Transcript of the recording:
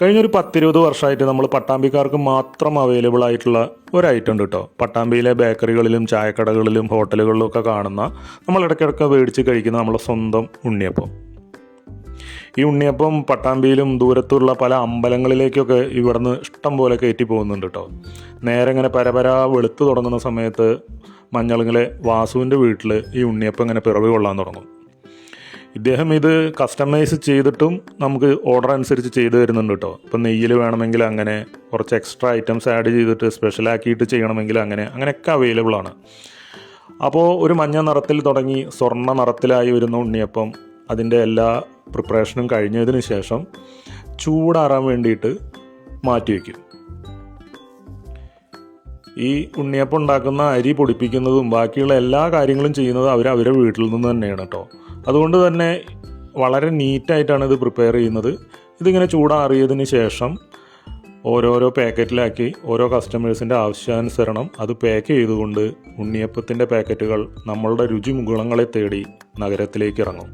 കഴിഞ്ഞൊരു 10-20 വർഷമായിട്ട് നമ്മൾ പട്ടാമ്പിക്കാർക്ക് മാത്രം അവൈലബിൾ ആയിട്ടുള്ള ഒരു ഐറ്റം ഉണ്ട് കേട്ടോ. പട്ടാമ്പിയിലെ ബേക്കറികളിലും ചായക്കടകളിലും ഹോട്ടലുകളിലും ഒക്കെ കാണുന്ന നമ്മൾ ഇടയ്ക്കിടയ്ക്ക് മേടിച്ച് കഴിക്കുന്ന നമ്മളെ സ്വന്തം ഉണ്ണിയപ്പം. ഈ ഉണ്ണിയപ്പം പട്ടാമ്പിയിലും ദൂരത്തുള്ള പല അമ്പലങ്ങളിലേക്കൊക്കെ ഇവിടുന്ന് ഇഷ്ടം പോലെ കയറ്റി പോകുന്നുണ്ട് കേട്ടോ. നേരെ ഇങ്ങനെ പരപരാ വെളുത്ത് തുടങ്ങുന്ന സമയത്ത് മഞ്ഞളിങ്ങനെ വാസുവിൻ്റെ വീട്ടിൽ ഈ ഉണ്ണിയപ്പം ഇങ്ങനെ പിറവി കൊള്ളാൻ തുടങ്ങും. ഇദ്ദേഹം ഇത് കസ്റ്റമൈസ് ചെയ്തിട്ടും നമുക്ക് ഓർഡർ അനുസരിച്ച് ചെയ്തു തരുന്നുണ്ട് കേട്ടോ. ഇപ്പം നെയ്യിൽ വേണമെങ്കിൽ അങ്ങനെ, കുറച്ച് എക്സ്ട്രാ ഐറ്റംസ് ആഡ് ചെയ്തിട്ട് സ്പെഷ്യലാക്കിയിട്ട് ചെയ്യണമെങ്കിൽ അങ്ങനെയൊക്കെ അവൈലബിൾ ആണ്. അപ്പോൾ ഒരു മഞ്ഞ നിറത്തിൽ തുടങ്ങി സ്വർണ്ണ നിറത്തിലായി വരുന്ന ഉണ്ണിയപ്പം അതിൻ്റെ എല്ലാ പ്രിപ്പറേഷനും കഴിഞ്ഞതിന് ശേഷം ചൂടാറാൻ വേണ്ടിയിട്ട് മാറ്റി വയ്ക്കും. ഈ ഉണ്ണിയപ്പം ഉണ്ടാക്കുന്ന അരി പൊടിപ്പിക്കുന്നതും ബാക്കിയുള്ള എല്ലാ കാര്യങ്ങളും ചെയ്യുന്നത് അവരുടെ വീട്ടിൽ നിന്ന് തന്നെയാണ് കേട്ടോ. അതുകൊണ്ട് തന്നെ വളരെ നീറ്റായിട്ടാണ് ഇത് പ്രിപ്പയർ ചെയ്യുന്നത്. ഇതിങ്ങനെ ചൂടാറിയതിന് ശേഷം ഓരോരോ പാക്കറ്റിലാക്കി ഓരോ കസ്റ്റമേഴ്സിൻ്റെ ആവശ്യാനുസരണം അത് പാക്ക് ചെയ്തുകൊണ്ട് ഉണ്ണിയപ്പത്തിൻ്റെ പാക്കറ്റുകൾ നമ്മളുടെ രുചിമുകുളങ്ങളെ തേടി നഗരത്തിലേക്ക് ഇറങ്ങും.